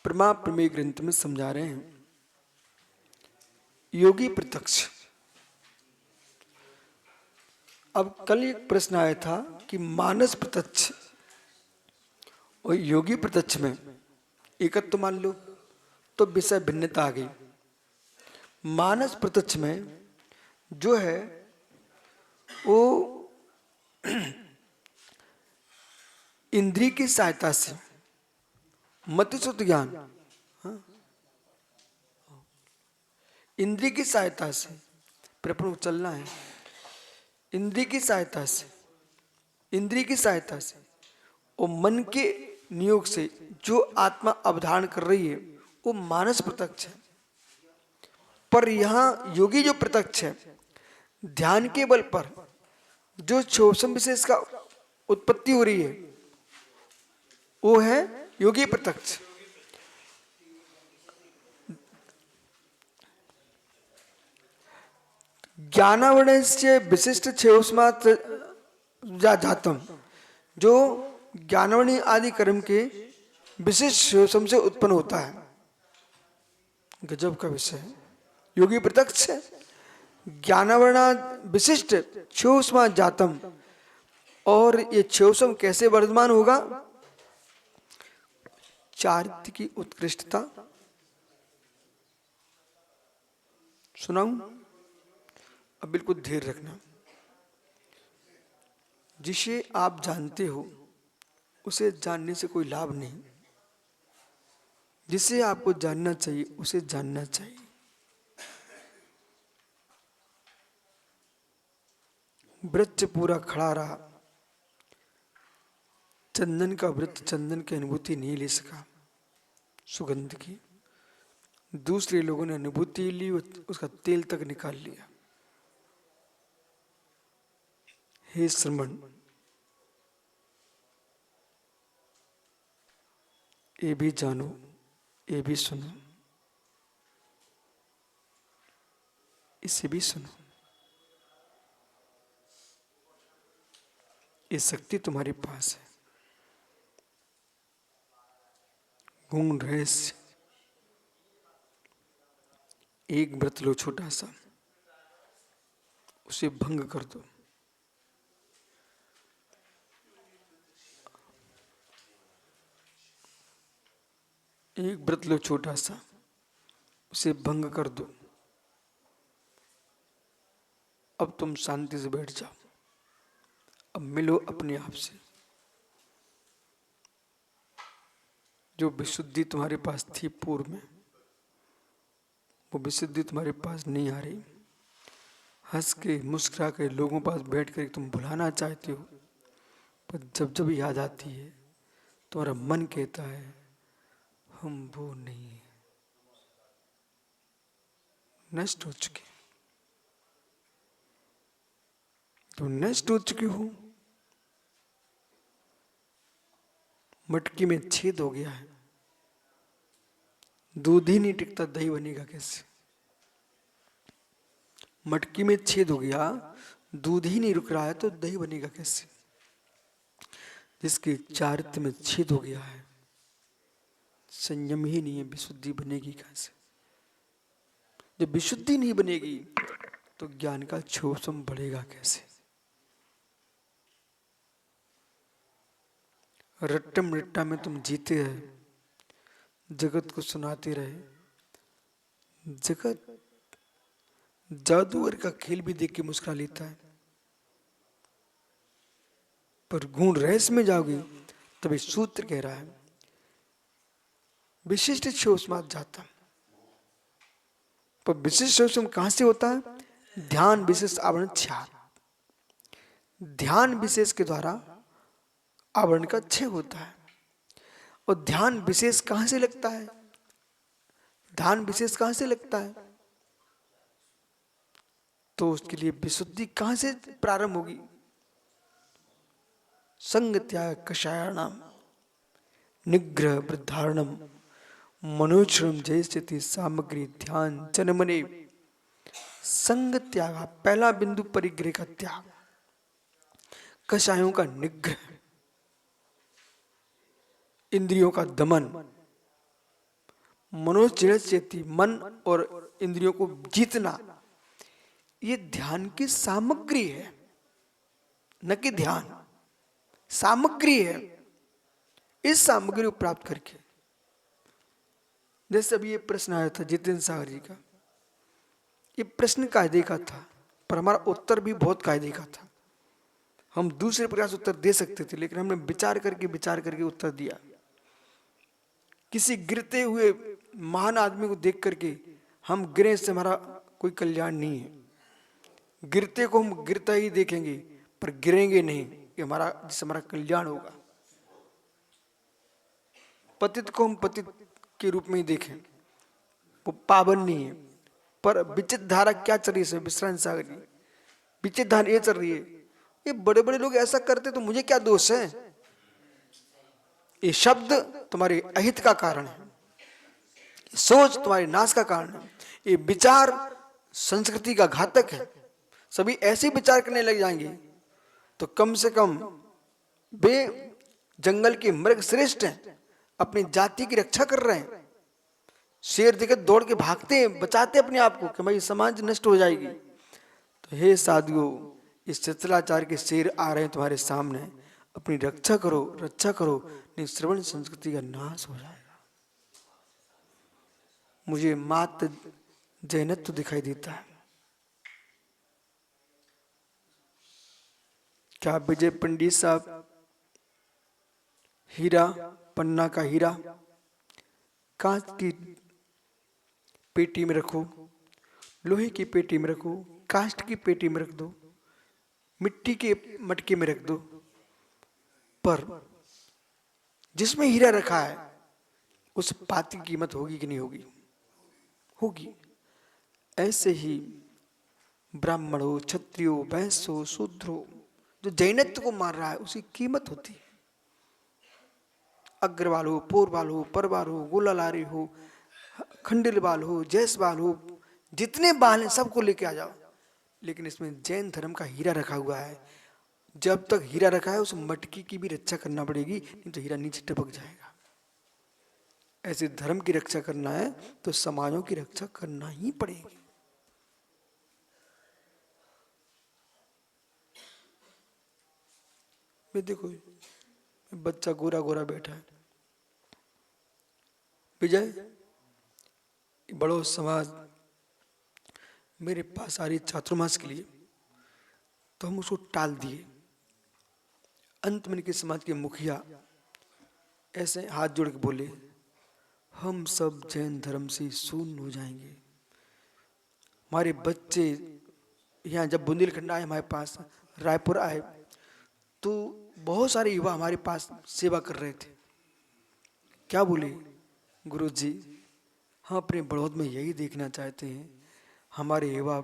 प्रमा प्रमेय ग्रंथ में समझा रहे हैं। योगी प्रत्यक्ष। अब कल एक प्रश्न आया था कि मानस प्रत्यक्ष और योगी प्रत्यक्ष में एकत्व मान लो, तो विषय भिन्नता आ गई। मानस प्रत्यक्ष में जो है वो इंद्रिय की सहायता से मतिशुद्ध ज्ञान, हाँ? इंद्रिय की सहायता से फिर अपन को चलना है। इंद्रिय की सहायता से, इंद्रिय की सहायता से और मन के नियोग से जो आत्मा अवधारण कर रही है वो मानस प्रत्यक्ष है। पर यहां योगी जो प्रत्यक्ष है, ध्यान के बल पर जो छोषम विशेष का उत्पत्ति हो रही है वो है योगी प्रत्यक्ष। ज्ञानावरणस्य विशिष्ट छेवस्मात् जातम, जो ज्ञानवणी आदि कर्म के विशिष्ट छेवसम से उत्पन्न होता है। गजब का विषय है। योगी प्रत्यक्ष है, ज्ञानावरणा विशिष्ट छेवस्मात् जातम। और ये छेवसम कैसे वर्धमान होगा? चारित्र्य की उत्कृष्टता। सुनाऊं? अब बिल्कुल धीर रखना। जिसे आप जानते हो उसे जानने से कोई लाभ नहीं, जिसे आपको जानना चाहिए उसे जानना चाहिए। वृक्ष पूरा खड़ा रहा, चंदन का वृक्ष चंदन की अनुभूति नहीं ले सका, सुगंध की। दूसरे लोगों ने अनुभूति ली, उसका तेल तक निकाल लिया। हे श्रमण, ये भी जानो, ये भी सुनो, इसे भी सुनो। ये शक्ति तुम्हारे पास है। गूढ़ रहस्य। एक व्रत लो छोटा सा, उसे भंग कर दो। एक व्रत लो छोटा सा, उसे भंग कर दो। अब तुम शांति से बैठ जाओ। अब मिलो अपने आप से। जो विशुद्धि तुम्हारे पास थी पूर्व में, वो विशुद्धि तुम्हारे पास नहीं आ रही। हंस के मुस्कुरा के लोगों के पास बैठ कर तुम भुलाना चाहते हो, पर जब जब याद आती है तुम्हारा मन कहता है हम वो नहीं है, नष्ट हो चुके। तुम नष्ट हो चुके हो। मटकी में छेद हो गया है, दूध ही नहीं टिकता, दही बनेगा कैसे? मटकी में छेद हो गया, दूध ही नहीं रुक रहा है तो दही बनेगा कैसे? जिसके चारित्र्य में छेद हो गया है, संयम ही नहीं है, विशुद्धि बनेगी कैसे? जब विशुद्धि नहीं बनेगी तो ज्ञान का छोषम बढ़ेगा कैसे? रट्टम रट्टा में तुम जीते रहे, जगत को सुनाते रहे। जगत जादूगर का खेल भी देख के मुस्कुरा लेता है, पर गूढ़ रहस्य में जाओगे तभी सूत्र कह रहा है विशिष्ट छेवस्मात् जातम। पर विशिष्ट छेवसम कहां से होता है? ध्यान विशेष आवरण क्षय। ध्यान विशेष के द्वारा आवरण का क्षय होता है। और ध्यान विशेष कहां से लगता है? ध्यान विशेष कहां से लगता है? तो उसके लिए विशुद्धि कहां से प्रारंभ होगी? संग त्याग कषायाणाम निग्रह वृद्धारणम मनोश्रम जय स्थिति सामग्री ध्यान जनमने। संग त्याग, पहला बिंदु परिग्रह का त्याग, कषायों का निग्रह, इंद्रियों का दमन, मनोचिण चेती, मन और इंद्रियों को जीतना, ये ध्यान की सामग्री है, न कि ध्यान, सामग्री है। इस सामग्री को प्राप्त करके, जैसे अभी ये प्रश्न आया था जितेंद्र सागर जी का, ये प्रश्न कायदे का था, पर हमारा उत्तर भी बहुत कायदे का था। हम दूसरे प्रकार से उत्तर दे सकते थे, लेकिन हमने विचार करके उत्तर दिया। किसी गिरते हुए महान आदमी को देख करके हम गिरे, से हमारा कोई कल्याण नहीं है। गिरते को हम गिरता ही देखेंगे, पर गिरेंगे नहीं, ये हमारा, जिससे हमारा कल्याण होगा। पतित को हम पतित के रूप में ही देखें, वो पावन नहीं है। पर विचित धारा क्या चल रही है, विश्रांत सागर जी, विचित धारा ये चल रही है, ये बड़े बड़े लोग ऐसा करते तो मुझे क्या दोष है? ये शब्द तुम्हारे अहित का कारण है, सोच तुम्हारे नाश का कारण है, ये विचार संस्कृति का घातक है। सभी ऐसे विचार करने लग जाएंगे तो कम से कम वे जंगल के मृग श्रेष्ठ हैं, अपनी जाति की रक्षा कर रहे हैं। शेर दिखे दौड़ के भागते हैं, बचाते अपने आप को कि भाई समाज नष्ट हो जाएगी। तो हे साधुओं, इस शिथिलाचार के शेर आ रहे हैं तुम्हारे सामने, अपनी रक्षा करो, रक्षा करो, नहीं श्रवण संस्कृति का नाश हो जाएगा। मुझे मात्र जैनत्व तो दिखाई देता है। क्या विजय पंडित साहब हीरा, पन्ना का हीरा कांच की पेटी में रखो, लोहे की पेटी में रखो, काष्ठ की पेटी में रख दो, मिट्टी के मटके में रख दो, पर जिसमें हीरा रखा है उस पात्र की कीमत होगी कि नहीं होगी? होगी। ऐसे ही ब्राह्मण हो, क्षत्रिय हो, वैश्य हो, शूद्र हो, जो जैनत्व को मार रहा है उसकी कीमत होती है। अग्रवाल हो, पोरवाल हो, परवाल हो, गोलालारी हो, खंडिलवाल हो, जैसवाल हो, जितने बाल हैं सबको लेके आ जाओ, लेकिन इसमें जैन धर्म का हीरा रखा हुआ है। जब तक हीरा रखा है उस मटकी की भी रक्षा करना पड़ेगी, नहीं तो हीरा नीचे टपक जाएगा। ऐसे धर्म की रक्षा करना है तो समाजों की रक्षा करना ही पड़ेगी। मैं देखो, बच्चा गोरा गोरा बैठा है, विजय बड़ो समाज मेरे पास आ रही चातुर्मास के लिए, तो हम उसको टाल दिए। अंत में के समाज के मुखिया ऐसे हाथ जोड़ के बोले, हम सब जैन धर्म से शून्य हो जाएंगे। हमारे बच्चे यहाँ जब बुंदेलखंड आए, हमारे पास रायपुर आए, तो बहुत सारे युवा हमारे पास सेवा कर रहे थे। क्या बोले, गुरुजी हम अपने बड़ौद में यही देखना चाहते हैं, हमारे युवा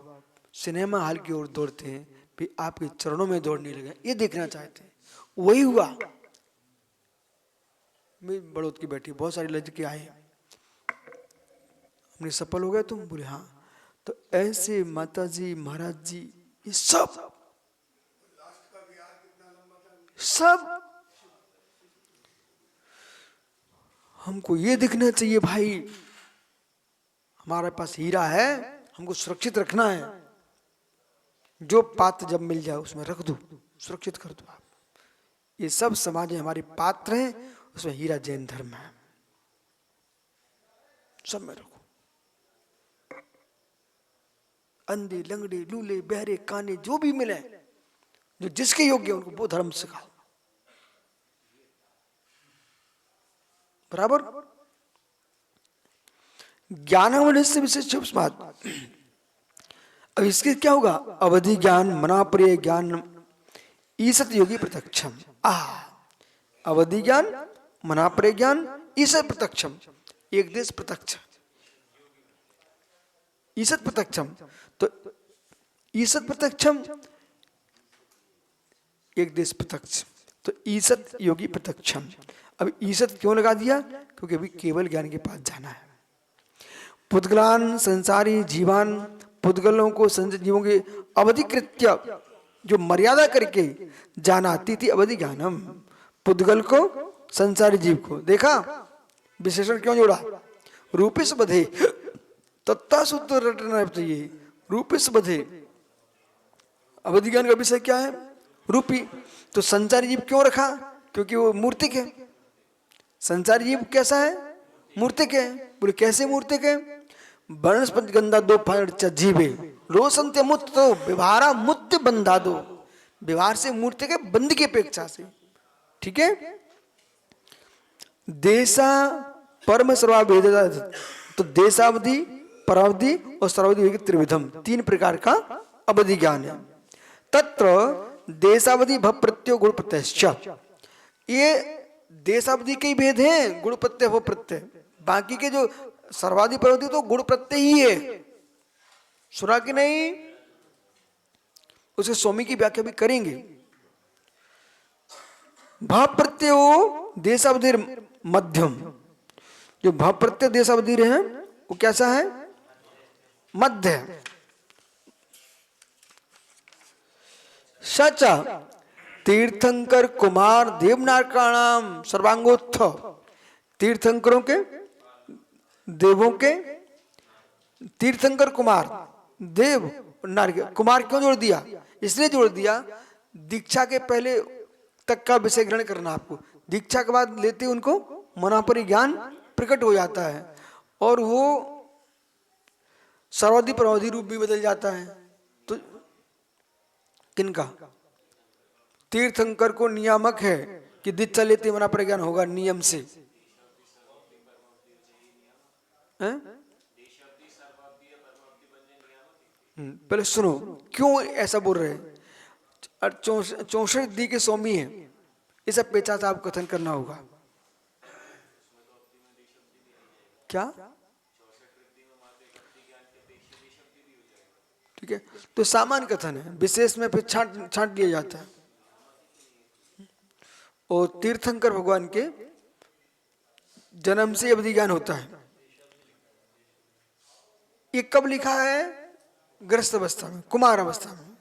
सिनेमा हॉल की ओर दौड़ते हैं, भी आपके चरणों में दौड़ने लगे, ये देखना चाहते हैं। वही हुआ। मैं बड़ौद की बैठी, बहुत सारे लड़के आए, हमने सफल हो गए तुम? बोले हाँ। तो ऐसे माता जी, महाराज जी, ये सब हमको ये दिखना चाहिए भाई, हमारे पास हीरा है, हमको सुरक्षित रखना है। जो पात्र जब मिल जाए उसमें रख दो, सुरक्षित कर दो आप। ये सब समाज में हमारे पात्र हैं, उसमें हीरा जैन धर्म है, सब में रखो। अंधे, लंगड़े, लूले, बहरे, काने जो भी मिले, जो जिसके योग्य उनको वो धर्म सिखाओ। बराबर। ज्ञान से विशेष समाज। अब इसके क्या होगा? अवधि ज्ञान, मनाप्रिय ज्ञान, ईसत योगी प्रत्यक्षम। अवधि ज्ञान, मनाप्रिय ज्ञान, ईसत प्रत्यक्षम, एक देश प्रत्यक्ष, ईसत प्रत्यक्षम। तो ईसत प्रत्यक्षम, एक देश प्रत्यक्ष, तो ईसत योगी प्रत्यक्षम। अब ईसत क्यों लगा दिया? क्योंकि अभी केवल ज्ञान के पास जाना है। पुद्गलान संसारी जीवान, पुद्गलों को संसारी जीवों के अवधिकृत्य, जो मर्यादा करके जाना, तिथि अवधि ज्ञानम। पुद्गल को, संसारी जीव को, देखा विशेषण क्यों जोड़ा? रूपेश बधे, तत्ता शुद्ध रटना चाहिए। रूपेश बधे, अवधि ज्ञान का विषय क्या है? रूपी। तो संचारी जीव क्यों रखा? क्योंकि वो मूर्तिक है। संचारी जीव कैसा है? मूर्तिक है। बोले कैसे मूर्तिक है? वनस्पति गंधा दो फाड़ जीवे रोशंत्य मुक्त तो व्यवहारा मुक्त बंधा दो। व्यवहार से मूर्तिक है, बंद की अपेक्षा से। ठीक है। देशा परम सर्वाभेद, तो देशावधि, परावधि और सर्वावधि त्रिविधम, 3 प्रकार का अवधि ज्ञान है। तत्र देशावधि भव प्रत्यय गुण प्रत्यय, ये देशावधि के ही भेद हैं, गुण प्रत्यय भव प्रत्यय। बाकी के जो सर्वाधि परावधि तो गुण प्रत्यय ही है, सुना कि नहीं? उसे स्वामी की व्याख्या भी करेंगे। भाव प्रत्यय देशावधि मध्यम, जो भाव प्रत्यय देशावधि है वो कैसा है? मध्य। सच तीर्थंकर कुमार देवनारकाणाम सर्वांगोत्थ, तीर्थंकरों के, देवों के, तीर्थंकर कुमार, देव नारक, कुमार क्यों जोड़ दिया? इसलिए जोड़ दिया, दीक्षा के पहले तक का विषय ग्रहण करना आपको, दीक्षा के बाद लेते उनको मनापरि ज्ञान प्रकट हो जाता है और वो सर्वाधि परावधि रूप भी बदल जाता है। तो किनका? तीर्थंकर को नियामक है कि दीक्षा लेते मनापरि ज्ञान होगा नियम से। पहले सुनो क्यों ऐसा बोल रहे हैं। 64 दी के स्वामी है, ये सब पेचा से आप कथन करना होगा। क्या? ठीक है, तो सामान्य कथन है, विशेष में फिर छांट लिया जाता है। और तीर्थंकर भगवान के जन्म से अवधि ज्ञान होता है। ये कब लिखा है? गृहस्थ अवस्था में, कुमार अवस्था में,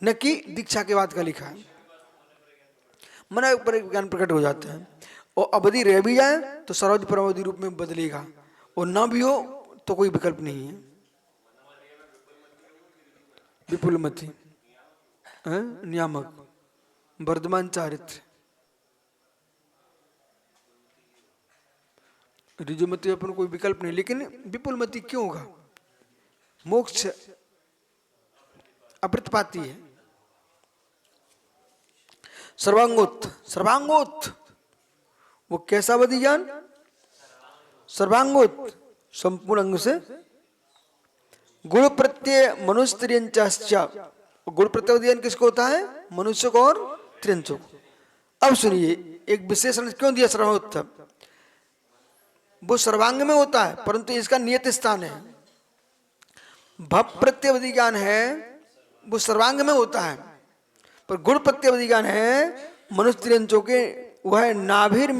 न कि दीक्षा के बाद का लिखा है। मन पर ज्ञान प्रकट हो जाता है और अवधि रह भी जाए तो सर्वाधि परावधि रूप में बदलेगा, और ना भी हो तो कोई विकल्प नहीं है। विपुलमति नियामक, वर्धमान चारित्र, ऋजुमति अपन कोई विकल्प नहीं, लेकिन विपुलमति क्यों होगा? मोक्ष अप्रतिपाती है। सर्वांगोत्थ, सर्वांगोत्थ वो कैसा अवधि ज्ञान? सर्वांगोत्थ, संपूर्ण अंग से। गुण प्रत्यय मनुष्य त्रियंचाश्च, गुण प्रत्यय ज्ञान किसको होता है? मनुष्य को और त्रियंचों को। अब सुनिए एक विशेषण क्यों दिया सर्वांगोत्थ? वो सर्वांग में होता है परंतु इसका नियत स्थान है। भव प्रत्यय ज्ञान है वो सर्वांग में होता है, पर गुण प्रत्यय ज्ञान है मनुष्य त्रियंचों के, वह है नाभिर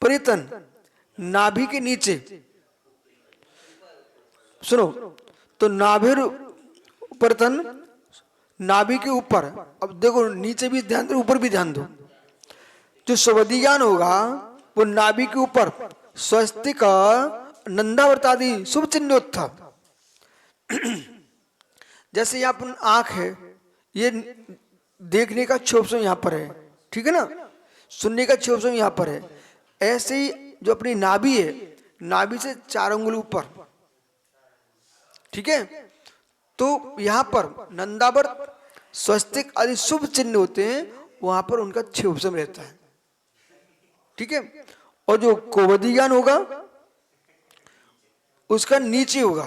परितन, नाभि के नीचे। सुनो, तो नाभिर परितन, नाभि के ऊपर। अब देखो नीचे भी ध्यान दो, ऊपर भी ध्यान दो। जो स्वधि ज्ञान होगा वो नाभि के ऊपर स्वस्तिक नंदावर्त आदि शुभ चिन्होत्थ। जैसे यहाँ पर आंख है, ये देखने का क्षोभ यहाँ पर है, ठीक है ना, सुनने का क्षोभ यहाँ पर है। ऐसे ही जो अपनी नाभि है, नाभि से 4 अंगुल ऊपर, ठीक है, तो यहाँ पर नंदावर्त स्वस्तिक आदि शुभ चिन्ह होते हैं, वहां पर उनका क्षोभ रहता है, ठीक है। और जो कोवदी ज्ञान होगा उसका नीचे होगा,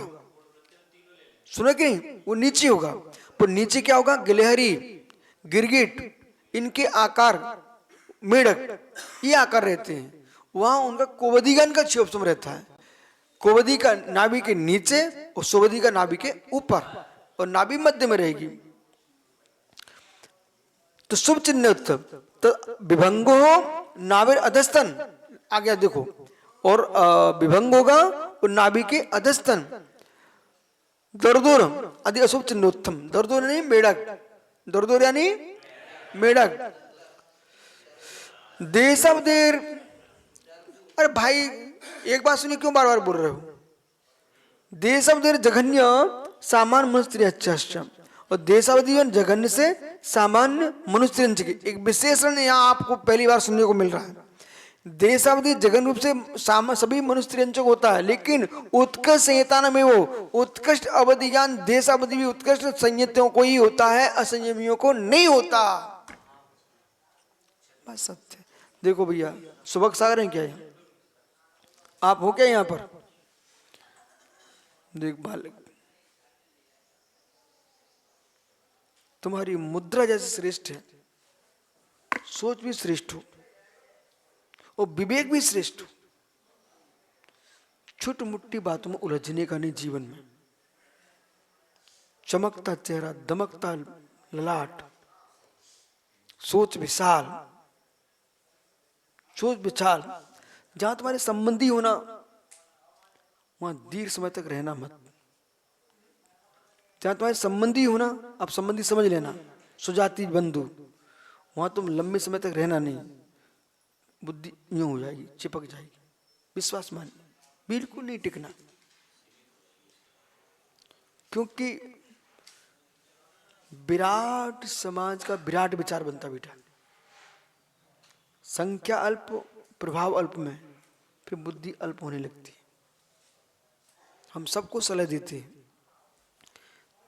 सुना कि नहीं, वो नीचे होगा। पर नीचे क्या होगा? गिलहरी, गिरगिट, इनके आकार, मेढक, ये आकार रहते हैं, वहां उनका कोवदी ज्ञान का क्षोभ रहता है। कोवदी का नाभि के नीचे और सोवदी का नाभि के ऊपर, और नाभि मध्य में रहेगी। तो शुभ चिन्ह तो विभंगो नाभिर अधस्तन, आगे देखो, और विभंग होगा और नाभि के अधस्तन। दरदोर आदि अशुभ चिन्होत्तम, दरदोर यानी मेढक, दरदोर यानी मेढक। देशावधेर, अरे भाई एक बात सुनिए, क्यों बार बार बोल रहे हो? देशावधि जघन्य सामान्य मनुष्य, और देशावधि और जघन्य से सामान्य मनुष्य की एक विशेषण यहाँ आपको पहली बार सुनने को मिल रहा है। देशावधि जघन रूप से सभी मनुष्य होता है, लेकिन उत्कृष्ट संहिता में वो उत्कृष्ट अवधि ज्ञान देशावधि भी उत्कृष्ट संयतों को ही होता है, असंयमियों को नहीं होता। बस सत्य। देखो भैया, सुबह सागर हैं क्या यहाँ? आप हो क्या यहाँ पर? देख बालक, तुम्हारी मुद्रा जैसे श्रेष्ठ है, सोच भी श्रेष्ठ हो और विवेक भी श्रेष्ठ हो। छोटी मुट्टी बातों में उलझने का नहीं जीवन में। चमकता चेहरा, दमकता ललाट, सोच विशाल, सोच विशाल। जहां तुम्हारे संबंधी होना वहां दीर्घ समय तक रहना मत। जहां तुम्हारे संबंधी होना, अब संबंधी समझ लेना, सुजाति बंधु, वहां तुम लंबे समय तक रहना नहीं। बुद्धि यूं हो जाएगी, चिपक जाएगी। विश्वास मान बिल्कुल नहीं टिकना, क्योंकि विराट समाज का विराट विचार बनता बेटा। संख्या अल्प, प्रभाव अल्प में फिर बुद्धि अल्प होने लगती है। हम सबको सलाह देते हैं,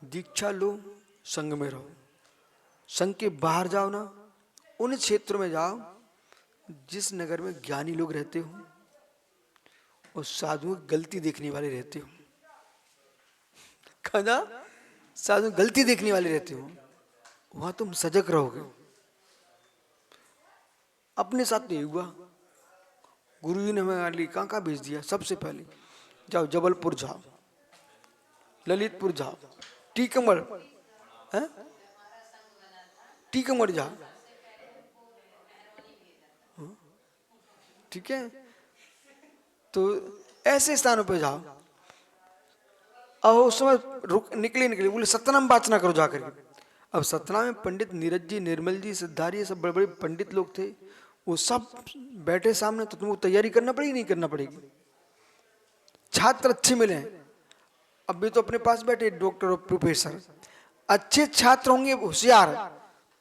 दीक्षा लो, संघ में रहो। संघ के बाहर जाओ ना, उन क्षेत्रों में जाओ जिस नगर में ज्ञानी लोग रहते हो और साधुओं की गलती देखने वाले रहते हो। कहा साधु गलती देखने वाले रहते हो, वहां तुम सजग रहोगे। अपने साथ नहीं हुआ, गुरु जी ने हमें कहाँ कहाँ भेज दिया। सबसे पहले जाओ जबलपुर जाओ, ललितपुर जाओ, टीकमगढ़, टीकमगढ़ जाओ, ठीक है। तो ऐसे स्थानों पे जाओ। अब उस समय निकले बोले सतनाम वाचना करो जाकर के। अब सतना में पंडित नीरज जी, निर्मल जी, सिद्धारी, सब बड़े बड़े पंडित लोग थे। वो सब बैठे सामने, तो तुमको तैयारी करना पड़ेगी नहीं करना पड़ेगी? छात्र अच्छे मिले। अब भी तो अपने पास बैठे डॉक्टर और प्रोफेसर, अच्छे छात्र होंगे, होशियार,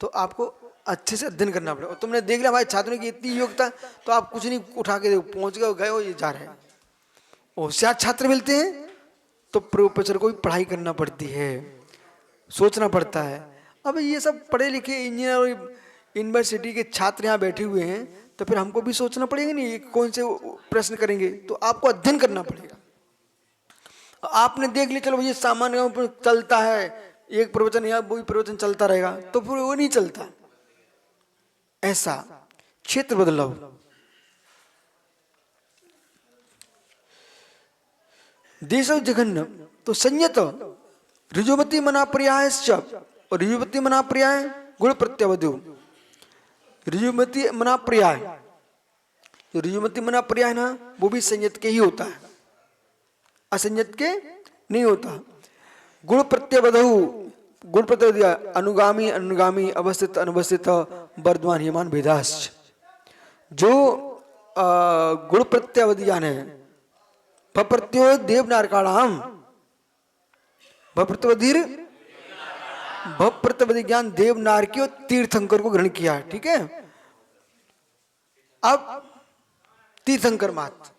तो आपको अच्छे से अध्ययन करना पड़ेगा। और तुमने देख लिया हमारे छात्रों की इतनी योग्यता, तो आप कुछ नहीं उठा के पहुंच गए हो, ये जा रहे हैं। होशियार छात्र मिलते हैं तो प्रोफेसर को भी पढ़ाई करना पड़ती है, सोचना पड़ता है। अब ये सब पढ़े लिखे इंजीनियर यूनिवर्सिटी के छात्र यहाँ बैठे हुए हैं, तो फिर हमको भी सोचना पड़ेगा नहीं कौन से प्रश्न करेंगे। तो आपको अध्ययन करना पड़ेगा। आपने देख लिया चलो ये सामान्य चलता है, एक प्रवचन यहाँ वही प्रवचन चलता रहेगा, तो फिर वो नहीं चलता। ऐसा क्षेत्र बदलाव। देश जघन्य तो संयत ऋजुमति मना पर्याय, और ऋजुमति मना पर्याय गुण प्रत्यावधि। ऋजुमति मना पर्याय, जो ऋजुमति मना पर्याय ना, वो भी संयत के ही होता है, असंयत के नहीं होता। गुण प्रत्यवधु, गुण प्रत्यवधि अनुगामी अनुगामी, अवस्थित अनवस्थित, वर्धमान यमान भेदाश्च। जो गुण प्रत्यवधियान है, भप्रत्यो देवनारकाणाम, भप्रत्यवधिर भप्रत्यवधि ज्ञान देवनारकी और तीर्थंकर को ग्रहण किया। ठीक है। अब तीर्थंकर मात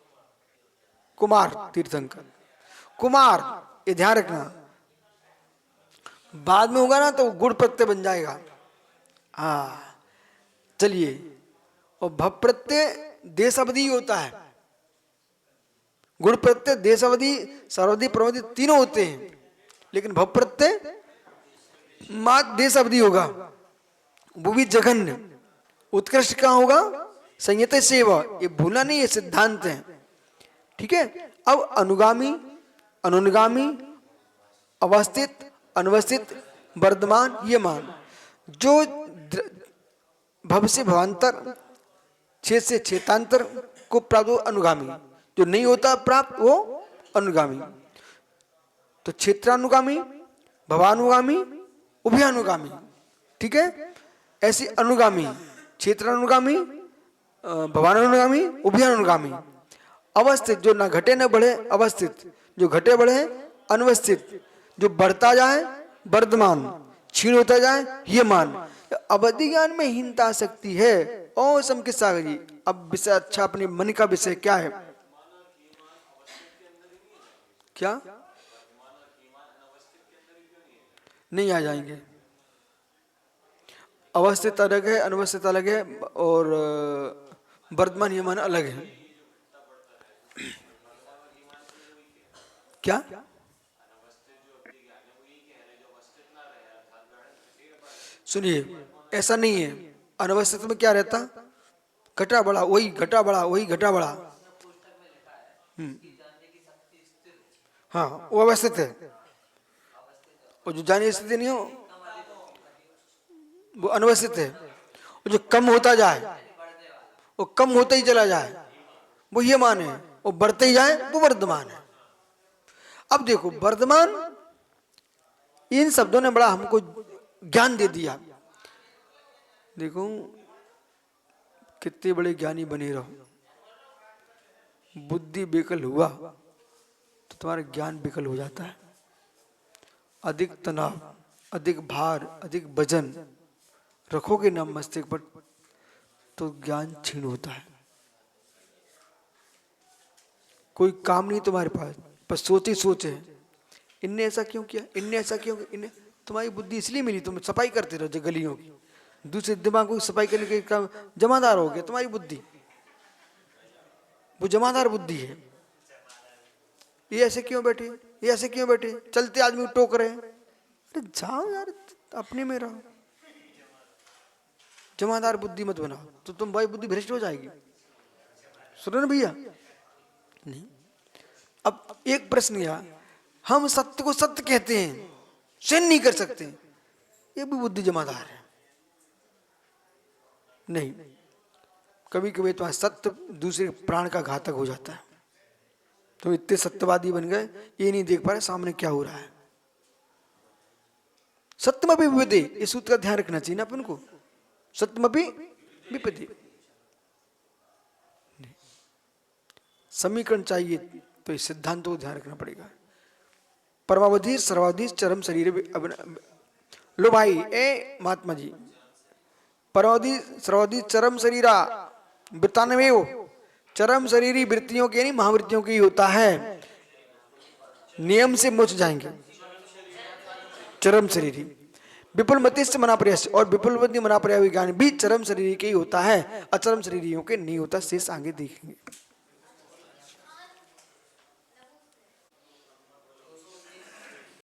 कुमार, तीर्थंकर कुमार, ये ध्यान रखना, बाद में होगा ना तो गुण प्रत्यय बन जाएगा। हाँ चलिए। और भव प्रत्यय देशावधि होता है, गुण प्रत्यय देशावधि, सर्वधि, प्रवधि तीनों होते हैं, लेकिन भव प्रत्यय मात्र देशावधि होगा, वो भी जघन्य। उत्कृष्ट कहाँ होगा? संयत सेवा। ये भूलना नहीं, ये सिद्धांत है। ठीक है। अब अनुगामी, अनुगामी, अवस्थित, अनवस्थित, वर्धमान, ये मान, जो भव से भवांतर, छेद से क्षेत्रांतर को प्राप्त हो अनुगामी, जो नहीं होता प्राप्त वो अनुगामी। तो क्षेत्रानुगामी, भवानुगामी, उभयानुगामी। ठीक है। ऐसे अनुगामी, क्षेत्रानुगामी, भवानुगामी, उभयानुगामी। अवस्थित, जो ना घटे न बढ़े अवस्थित, जो घटे बढ़े अनवस्थित, जो बढ़ता जाए वर्धमान, क्षीण होता जाए ह्रियमान। अवधि ज्ञान में हीनता आ सकती है। ओ समकित सागर जी, अब विषय अच्छा, अपने मन का विषय क्या है? क्या नहीं आ जाएंगे? अवस्थित अलग है, अनवस्थित अलग है, और वर्तमान ह्रियमान अलग है। क्या? सुनिए, ऐसा नहीं है। अनवस्थित में क्या रहता? घटा बड़ा, वही घटा बड़ा, वही घटा बड़ा। हाँ, वो अवस्थित है। और जो जानी स्थिति नहीं हो वो अनवस्थित है। और जो कम होता जाए, वो कम होता ही चला जाए, वो ये मान है। वो बढ़ते ही जाए, वो वर्धमान है। अब देखो, वर्धमान, इन शब्दों ने बड़ा हमको ज्ञान दे दिया। देखो कितने बड़े ज्ञानी बने रहो, बुद्धि विकल हुआ तो तुम्हारा ज्ञान विकल हो जाता है। अधिक तनाव, अधिक भार, अधिक वजन रखोगे ना मस्तिष्क पर तो ज्ञान क्षीण होता है। कोई काम नहीं तुम्हारे पास, बस सोच ही सोचे, इनने ऐसा क्यों किया, इनने ऐसा क्यों किया, इन्हें। तुम्हारी बुद्धि इसलिए मिली, तुम सफाई करते रहो जो गलियों की, दूसरे दिमाग को सफाई करने के काम जमादार हो गया तुम्हारी बुद्धि। वो जमादार बुद्धि है। ये ऐसे क्यों बैठे, ये ऐसे क्यों बैठे, चलते आदमी को टोक रहे हैं। अरे जाओ यार, अपने में रहो। जमादार बुद्धि मत बनाओ, तो तुम भाई बुद्धि भ्रष्ट हो जाएगी। सुनो ना भैया। नहीं, अब एक प्रश्न यह, हम सत्य को सत्य कहते हैं, सहन नहीं कर सकते, ये भी बुद्धि जमादार है। नहीं, कभी कभी तो सत्य दूसरे प्राण का घातक हो जाता है। तो इतने सत्यवादी बन गए, ये नहीं देख पा रहे सामने क्या हो रहा है। सत्यमपि विपदे, इस सूत्र का ध्यान रखना चाहिए ना अपन को। सत्यमपि विपदे समीकरण चाहिए, तो इस सिद्धांतों को ध्यान रखना पड़ेगा। परमावधि सर्वावधि चरम शरीर। लो भाई, ए महात्मा जी, परमावधि सर्वावधि चरम शरीरा वृत्तान्वय, चरम शरीरी वृत्तियों के नहीं महावृत्तियों की होता है। नियम से मुझ जाएंगे चरम शरीरी। विपुल मतिष्ठ मना प्रयास, और विपुल मति मना प्रयास ज्ञान भी चरम शरीरी के ही होता है, अचरम शरीरियों के नहीं होता। शेष आगे देखेंगे।